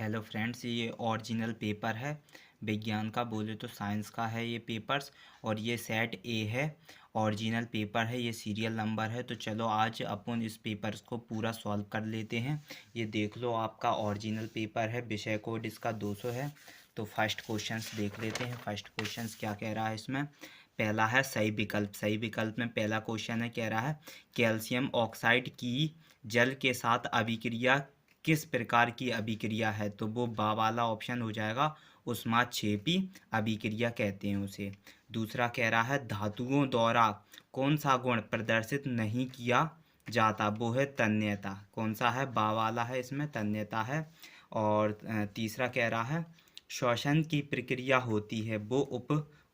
Hello friends, ये original paper है विज्ञान का। बोले तो साइंस का है ये पेपर्स। और ये सेट ए है, ओरिजिनल पेपर है, ये सीरियल नंबर है। तो चलो आज अपन इस पेपर्स को पूरा सॉल्व कर लेते हैं। ये देख लो, आपका ओरिजिनल पेपर है, विषय कोड इसका 200 है। तो फर्स्ट क्वेश्चंस देख लेते हैं। फर्स्ट क्वेश्चंस क्या कह रहा है इसमें। पहला है सही विकल्प। सही विकल्प में पहला क्वेश्चन है, कह रहा है कैल्शियम ऑक्साइड की जल के साथ अभिक्रिया किस प्रकार की अभिक्रिया है। तो वो बा वाला ऑप्शन हो जाएगा, उष्माक्षेपी अभिक्रिया कहते हैं उसे। दूसरा कह रहा है धातुओं द्वारा कौन सा गुण प्रदर्शित नहीं किया जाता, वो है तन्यता। कौन सा है, बा वाला है, इसमें तन्यता है। और तीसरा कह रहा है श्वसन की प्रक्रिया होती है वो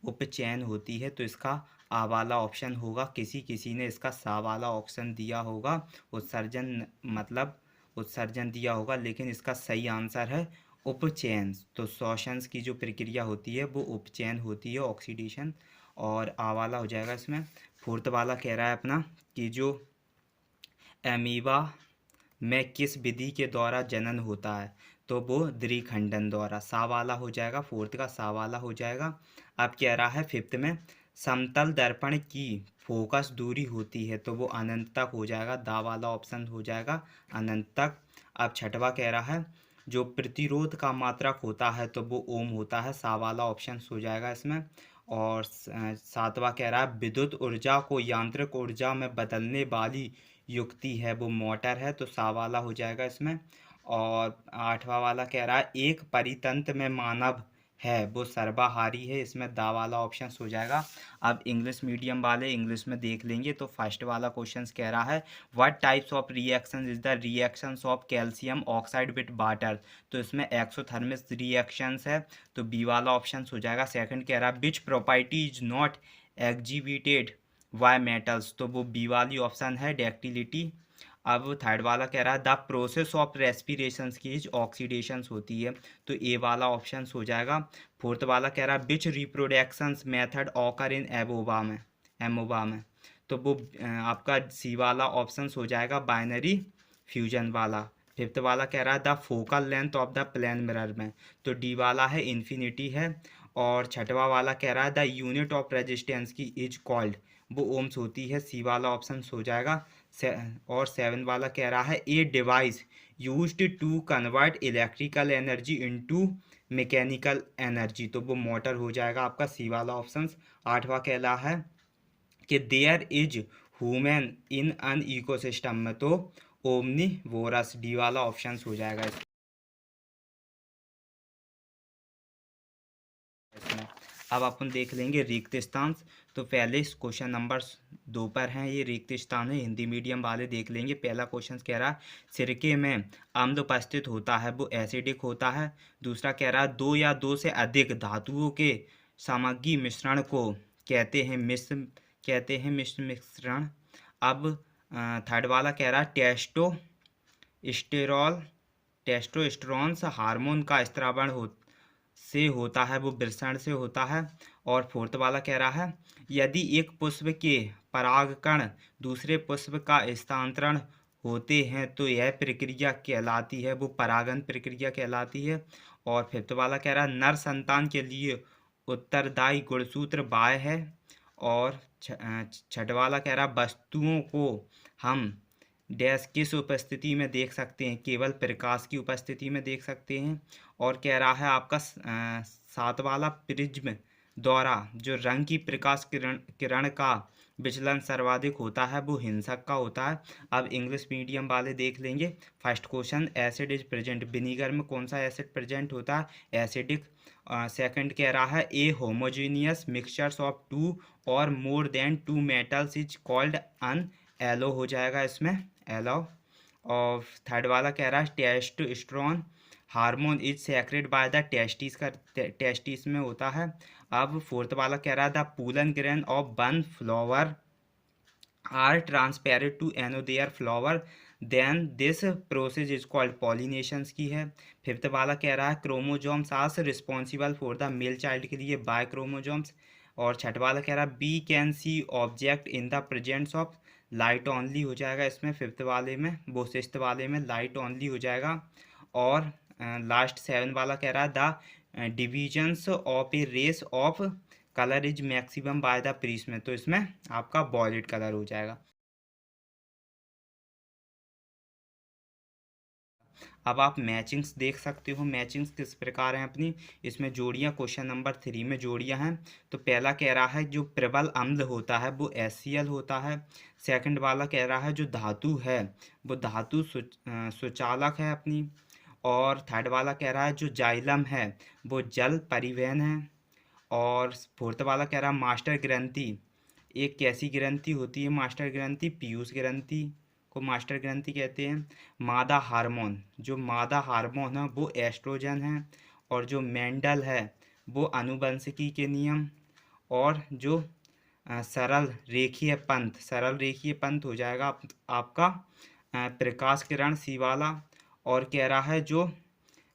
उपचयन होती है। तो इसका आ वाला ऑप्शन होगा। किसी किसी ने इसका सा वाला ऑप्शन दिया होगा, उत्सर्जन, मतलब उत्सर्जन दिया होगा, लेकिन इसका सही आंसर है उपचयन। तो श्वसन की जो प्रक्रिया होती है वो उपचयन होती है, ऑक्सीडेशन। और आ वाला हो जाएगा इसमें। फोर्थ वाला कह रहा है अपना कि जो एमीबा में किस विधि के द्वारा जनन होता है। तो वो द्विखंडन द्वारा। सा वाला हो जाएगा, फोर्थ का सा वाला हो जाएगा। अब कह रहा है फिफ्थ में समतल दर्पण की फोकस दूरी होती है। तो वो अनंत तक हो जाएगा, दा वाला ऑप्शन हो जाएगा, अनंत तक। अब छठवा कह रहा है जो प्रतिरोध का मात्रक होता है तो वो ओम होता है, सा वाला ऑप्शन हो जाएगा इसमें। और सातवां कह रहा है विद्युत ऊर्जा को यांत्रिक ऊर्जा में बदलने वाली युक्ति है वो मोटर है, तो सा वाला हो जाएगा इसमें। और आठवां वाला कह रहा है एक परितंत्र में मानव है वो सर्वाहारी है, इसमें दा वाला ऑप्शन हो जाएगा। अब इंग्लिश मीडियम वाले इंग्लिश में देख लेंगे। तो फर्स्ट वाला क्वेश्चन कह रहा है what types of reaction is the reactions of calcium oxide with water. तो इसमें एक्सोथर्मिक रिएक्शंस है, तो बी वाला ऑप्शन हो जाएगा। सेकंड कह रहा है which property is not exhibited by metals. तो वो बी वाली ऑप्शन है, डक्टिलिटी। अब थर्ड वाला कह रहा है द प्रोसेस ऑफ रेस्पिरेशन की ऑक्सीडेशन होती है, तो ए वाला ऑप्शन हो जाएगा। फोर्थ वाला कह रहा है which reproduction method occur in amoeba में। तो वो आपका सी वाला ऑप्शन हो जाएगा, बाइनरी फ्यूजन वाला। फिफ्थ वाला कह रहा है the focal length of the plane mirror में, तो डी वाला है, इन्फिनिटी है। और छठवा वाला कह रहा है द यूनिट ऑफ रेजिस्टेंस की इज कॉल्ड, वो ओम्स होती है, सी वाला ऑप्शन हो जाएगा। और सेवन वाला कह रहा है a device used to convert electrical energy into mechanical energy, तो वो मोटर हो जाएगा आपका, सी वाला ऑप्शन। आठवां कह रहा है कि there is human in an ecosystem में, तो ओमनीवोरस, डी वाला ऑप्शन हो जाएगा इसमें। अब अपन देख लेंगे रिक्त स्थान। तो पहले क्वेश्चन नंबर 2 पर हैं, ये रिक्त स्थान है, हिंदी मीडियम वाले देख लेंगे। पहला क्वेश्चन कह रहा है सिरके में अम्ल उपस्थित होता है वो एसिडिक होता है। दूसरा कह रहा है दो या दो से अधिक धातुओं के सामग्री मिश्रण को कहते हैं मिश्र मिश्रण। अब थर्ड वाला कह रहा है टेस्टोस्टेरोन हार्मोन का स्त्रावण से होता है वो वृषण से होता है। और फोर्थ वाला कह रहा है यदि एक पुष्प के परागकण दूसरे पुष्प का स्थानांतरण होते हैं तो यह प्रक्रिया कहलाती है वो परागन प्रक्रिया कहलाती है। और फिफ्थ वाला कह रहा है नर संतान के लिए उत्तरदायी गुणसूत्र बाह्य है। और छठवां वाला कह रहा है वस्तुओं को हम डैश किस उपस्थिति में देख सकते हैं, केवल प्रकाश की उपस्थिति में देख सकते हैं। और कह रहा है आपका सात वाला प्रिज्म द्वारा जो रंग की प्रकाश किरण का विचलन सर्वाधिक होता है वो हिंसक का होता है। अब इंग्लिश मीडियम वाले देख लेंगे। First question acid is present, vinegar में कौन सा एसिड प्रेजेंट होता है, एसिडिक। सेकंड कह रहा है a homogeneous mixtures of two or more than two metals is called an alloy, हो जाएगा इसमें एलो। और थर्ड वाला कह रहा है testosterone hormone is secrete by the testis, का टेस्टिस में होता है। अब फोर्थ वाला कह रहा है the pollen grain of one flower are transparent to another flower then this process is called pollination की है। फिफ्थ वाला कह रहा है chromosomes are responsible for the male child के लिए बाय क्रोमोजोम्स। और छठ वाला कह रहा है we can see object in the presence of light only, हो जाएगा इसमें फिफ्थ वाले में, वो सिक्स्थ वाले में लाइट ओनली हो जाएगा। और लास्ट 7 वाला कह रहा है the divisions of a rays of colour is maximum by the prism, तो इसमें आपका वॉयलेट कलर हो जाएगा। अब आप मैचिंग्स देख सकते हो, मैचिंग्स किस प्रकार हैं अपनी। इसमें जोड़ियां क्वेश्चन नंबर 3 में जोड़ियां हैं। तो पहला कह रहा है जो प्रबल अम्ल होता है वो HCl होता है। सेकंड वाला कह रहा है जो धातु है वो धातु सुचालक है अपनी। और थर्ड वाला कह रहा है जो जाइलम है वो जल परिवहन है। और फोर्थ वाला कह रहा है मास्टर ग्रंथि एक कैसी ग्रंथि होती है, मास्टर ग्रंथि पीयूष ग्रंथि को मास्टर ग्रंथि कहते हैं। मादा हार्मोन, जो मादा हार्मोन है वो एस्ट्रोजन है। और जो मेंडल है वो आनुवंशिकी के नियम। और जो सरल रेखीय पंथ हो जाएगा आपका प्रकाश किरण सी वाला। और कह रहा है जो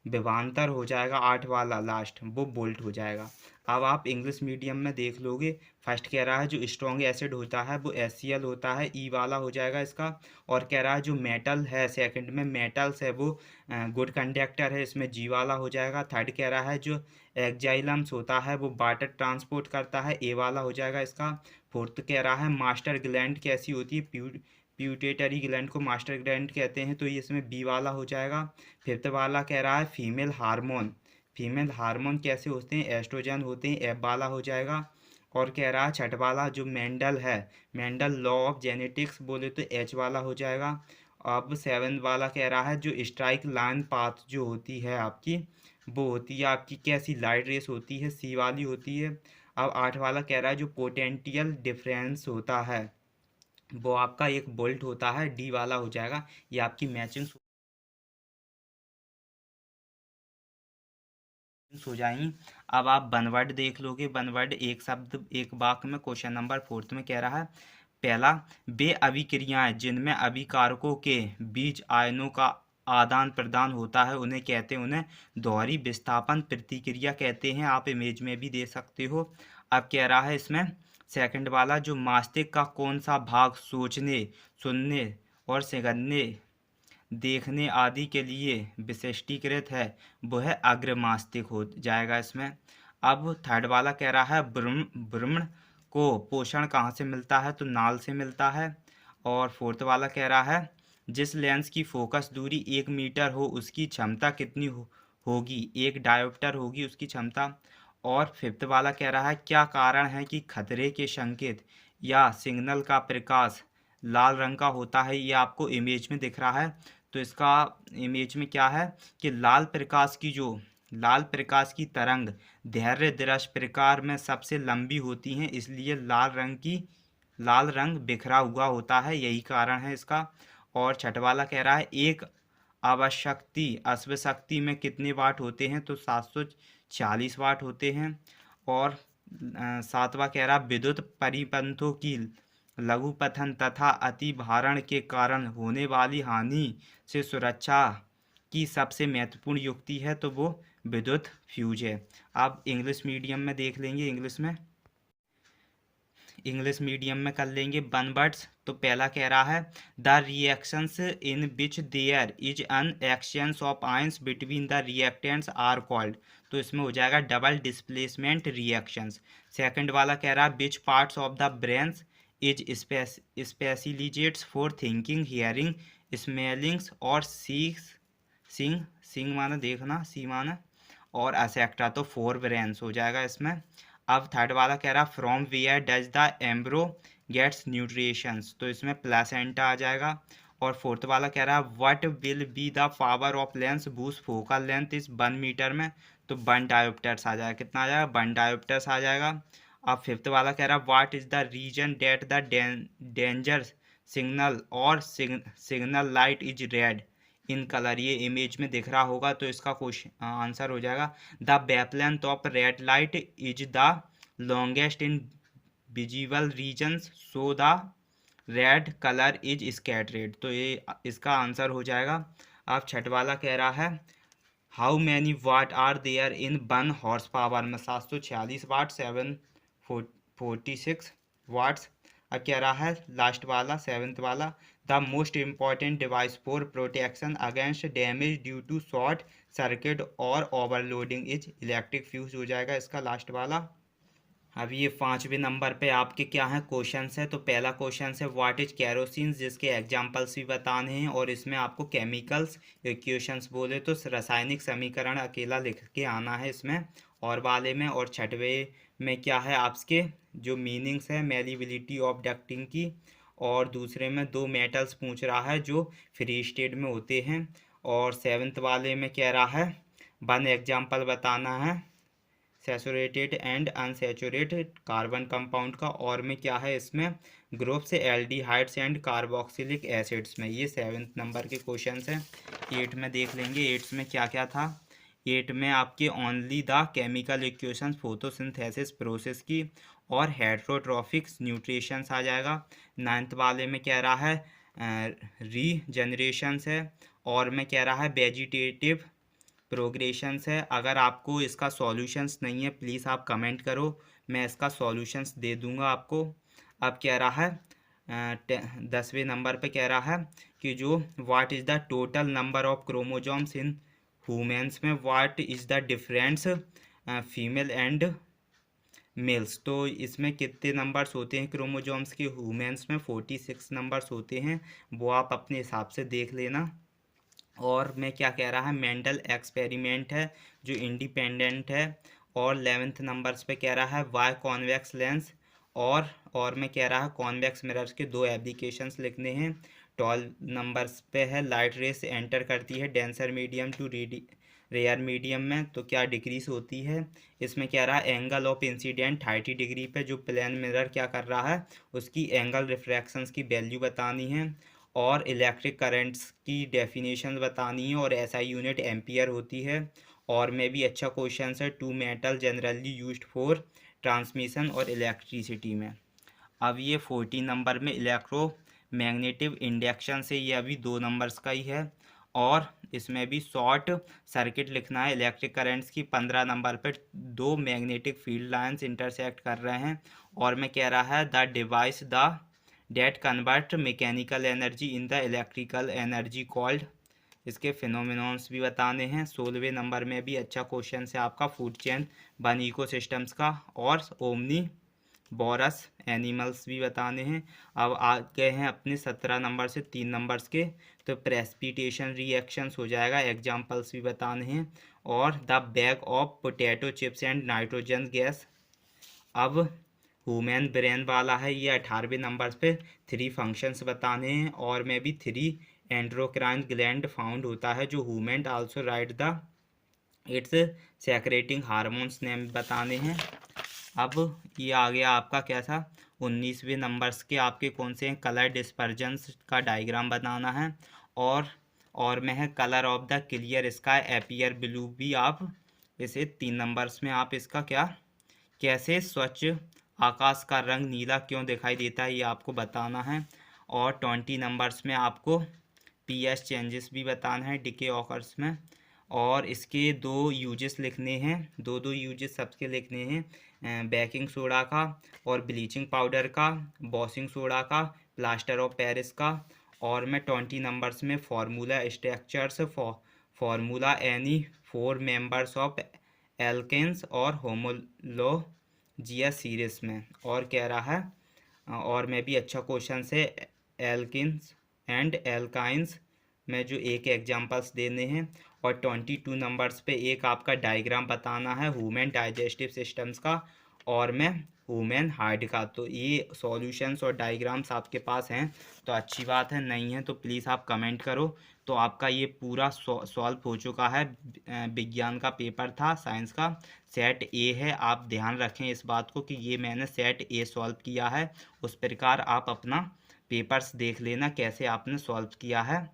विभांतर हो जाएगा 8 वाला लास्ट, वो बोल्ट हो जाएगा। अब आप इंग्लिश मीडियम में देख लोगे। फर्स्ट कह रहा है जो स्ट्रॉन्ग एसिड होता है वो HCl होता है, ई वाला हो जाएगा इसका। और कह रहा है जो मेटल है सेकंड में मेटल्स है वो गुड कंडक्टर है, इसमें जी वाला हो जाएगा। थर्ड कह रहा है जो एक्जाइलम्स होता है वो वाटर ट्रांसपोर्ट करता है, ए वाला हो जाएगा इसका। फोर्थ कह रहा है मास्टर ग्लैंड कैसी होती है, प्यूटेटरी ग्लैंड को मास्टर ग्लैंड कहते हैं, तो ये इसमें बी वाला हो जाएगा। फिफ्थ वाला कह रहा है फीमेल हार्मोन कैसे होते हैं, एस्ट्रोजन होते हैं, एफ वाला हो जाएगा। और कह रहा है छठ वाला जो मेंडल है, मेंडल लॉ ऑफ जेनेटिक्स बोले तो एच वाला हो जाएगा। अब सेवन वाला कह रहा है जो स्ट्राइक लाइन पाथ जो होती है आपकी वो होती है आपकी कैसी, लाइट रेस होती है, सी वाली होती है। अब आठ वाला कह रहा है जो पोटेंशियल डिफरेंस होता है वो आपका एक बोल्ट होता है, डी वाला हो जाएगा। ये आपकी मैचिंग हो जाएंगी। अब आप बनवर्ड देख लोगे। बनवर्ड एक शब्द एक वाक्य में क्वेश्चन नंबर 4 में कह रहा है पहला, वे अभिक्रियाएं जिनमें अभिकारकों के बीच आयनों का आदान प्रदान होता है उन्हें कहते हैं, उन्हें दोहरी विस्थापन प्रतिक्रिया कहते हैं। आप इमेज में भी दे सकते हो। अब कह रहा है इसमें सेकंड वाला जो मस्तिष्क का कौन सा भाग सोचने, सुनने और समझने, देखने आदि के लिए विशिष्टीकृत है वो है अग्रमास्तिक हो जाएगा इसमें। अब थर्ड वाला कह रहा है भ्रूण को पोषण कहाँ से मिलता है, तो नाल से मिलता है। और फोर्थ वाला कह रहा है जिस लेंस की फोकस दूरी 1 मीटर हो उसकी क्षमता कितनी होगी, 1 डायोप्टर होगी उसकी क्षमता। और फिफ्थ वाला कह रहा है क्या कारण है कि खतरे के संकेत या सिग्नल का प्रकाश लाल रंग का होता है, ये आपको इमेज में दिख रहा है। तो इसका इमेज में क्या है कि लाल प्रकाश की तरंग धैर्य दृश्य प्रकार में सबसे लंबी होती हैं, इसलिए लाल रंग बिखरा हुआ होता है, यही कारण है इसका। और छठवाला कह रहा है एक अश्व शक्ति में कितने वाट होते हैं, तो 740 वाट होते हैं। और सातवां कह रहा विद्युत परिपंथों की लघुपथन तथा अति भारण के कारण होने वाली हानि से सुरक्षा की सबसे महत्वपूर्ण युक्ति है, तो वो विद्युत फ्यूज है। आप इंग्लिश मीडियम में देख लेंगे, इंग्लिश मीडियम में कर लेंगे वन वर्ड्स। तो पहला कह रहा है the reactions in which there is an exchange of ions between the reactants are called, तो इसमें हो जाएगा डबल डिस्प्लेसमेंट रिएक्शंस। सेकंड वाला कह रहा है which parts of the brains is specialised for thinking, hearing, smellings और सींग सींग माना देखना, सी माना और एसेक्ट्रा, तो 4 ब्रेन्स हो जाएगा इसमें। अब थर्ड वाला कह रहा from where does the embryo gets nutritions, तो इसमें प्लेसेंटा आ जाएगा। और फोर्थ वाला कह रहा है what will be the power of lens whose focal length is 1 metre में, तो 1 डायोप्टर्स आ जाएगा, कितना आ जाएगा 1 डायोप्टर्स आ जाएगा। अब फिफ्थ वाला कह रहा है what is the reason that the danger signal और signal light is red in colour, ये इमेज में दिख रहा होगा, तो इसका क्वेश्चन आंसर हो जाएगा the wavelength of red light is the longest in visible regions so the red colour is scattered, तो ये इसका आंसर हो जाएगा। अब छठ वाला कह रहा है how many watt are there in 1 horse power में, 746 वाट, 746 वाट्स। अब कह रहा है लास्ट वाला 7th वाला, the most important device for protection against damage due to short circuit और ओवरलोडिंग इज इलेक्ट्रिक फ्यूज हो जाएगा इसका लास्ट वाला। अब ये 5वें नंबर पे आपके क्या हैं क्वेश्चंस है। तो पहला क्वेश्चन है व्हाट इज कैरोसिन, जिसके एग्जांपल्स भी बताने हैं और इसमें आपको केमिकल्स इक्वेशंस बोले तो रासायनिक समीकरण अकेला लिख के आना है इसमें और वाले में। और 6वें में क्या है आपके जो मीनिंग्स है मेलिबिलिटी ऑफ डक्टिंग की, और दूसरे में 2 मेटल्स पूछ रहा है जो फ्री स्टेट में होते हैं। और 7th वाले में कह रहा है 1 एग्जाम्पल बताना है saturated and unsaturated carbon compound का। और में क्या है इसमें groups aldehydes and carboxylic acids में। ये 7th नंबर के क्वेश्चंस हैं। 8 में देख लेंगे 8 में क्या क्या था। 8 में आपके only the chemical equations photosynthesis process की और हेट्रोट्रॉफिक्स न्यूट्रिशंस आ जाएगा। 9th वाले में कह रहा है रीजनरेशंस है और में कह रहा है वेजिटेटिव प्रोग्रेशंस है। अगर आपको इसका सॉल्यूशंस नहीं है प्लीज़ आप कमेंट करो, मैं इसका सॉल्यूशंस दे दूंगा आपको। अब कह रहा है 10वें नंबर पे कह रहा है कि जो what is the total number of chromosomes in humans में, what is the difference female and males. तो इसमें कितने नंबर्स होते हैं क्रोमोजोम्स के ह्यूमन्स में, 46 नंबर्स होते हैं, वो आप अपने हिसाब से देख लेना। और मैं क्या कह रहा है मेंडल एक्सपेरिमेंट है जो इंडिपेंडेंट है। और 11th नंबर्स पे कह रहा है वाई कॉन्वेक्स लेंस। और मैं कह रहा है कॉन्वेक्स मिरर्स के 2 एप्लीकेशंस लिखने हैं। 12 नंबर्स पे है लाइट रेस एंटर करती है denser medium to rarer medium में तो क्या डिक्रीज होती है। इसमें कह रहा है एंगल ऑफ इंसिडेंट 30 डिग्री पे जो प्लेन मिरर क्या कर रहा है उसकी एंगल रिफ्रैक्शंस की वैल्यू बतानी है और इलेक्ट्रिक करंट्स की डेफिनेशन बतानी है और एसआई यूनिट एम्पियर होती है। और में भी अच्छा क्वेश्चन है 2 metal generally used for transmission और इलेक्ट्रिसिटी में। अब ये 14 नंबर में इलेक्ट्रोमैग्नेटिव इंडक्शन से, ये अभी 2 नंबर्स का ही है। और इसमें भी शॉर्ट सर्किट लिखना है इलेक्ट्रिक करंट्स की। 15 नंबर पर 2 मैग्नेटिक फील्ड लाइंस इंटरसेक्ट कर रहे हैं और मैं कह रहा है the device the that convert mechanical energy in the electrical energy called. इसके फिनोमिनॉन्स भी बताने हैं। 16वें नंबर में भी अच्छा क्वेश्चन है आपका फूड चेन 1 इकोसिस्टम्स का और ओमनी बोरस एनिमल्स भी बताने हैं। अब आ गए हैं अपने 17 नंबर से 3 नंबर्स के, तो प्रेसिपिटेशन रिएक्शंस हो जाएगा, एग्जांपल्स भी बताने हैं। और the bag of potato chips and nitrogen gas. अब ह्यूमन ब्रेन वाला है ये 18वें नंबर पे 3 फंक्शंस बताने हैं और में भी 3 एंड्रोक्राइन ग्लैंड फाउंड होता है जो human also right the it's secreting hormones name बताने हैं। अब ये आ गया आपका क्या था 19वें नंबर्स के आपके कौन से हैं कलर डिस्पर्जन्स का डायग्राम बनाना है। और में है colour of the clear sky appear blue भी आप इसे 3 नंबर्स में आप इसका क्या कैसे स्वच्छ आकाश का रंग नीला क्यों दिखाई देता है ये आपको बताना है। और 20 नंबर्स में आपको पीएच चेंजेस भी बताना है डिके ऑकर्स में। और इसके 2 यूजेस लिखने हैं, 2 यूजेस सबके लिखने हैं बेकिंग सोडा का और ब्लीचिंग पाउडर का, वॉशिंग सोडा का, प्लास्टर ऑफ पेरिस का। और मैं 20 नंबर्स में formula structures formula any 4 members of alkanes और होमोलोजियस सीरीज में। और कह रहा है और में भी अच्छा क्वेश्चन है एल्किन्स एंड एल्काइंस में जो एक एग्जांपल्स देने हैं। और 22 नंबर्स पे एक आपका डायग्राम बताना है ह्यूमन डाइजेस्टिव सिस्टम्स का और में ह्यूमन हार्ट का। तो ये सॉल्यूशंस और डायग्राम्स आपके पास हैं तो अच्छी बात है, नहीं है तो प्लीज़ आप कमेंट करो। तो आपका ये पूरा सॉल्व हो चुका है। विज्ञान का पेपर था साइंस का, सेट ए है। आप ध्यान रखें इस बात को कि ये मैंने सेट ए सॉल्व किया है, उस प्रकार आप अपना पेपर्स देख लेना कैसे आपने सॉल्व किया है।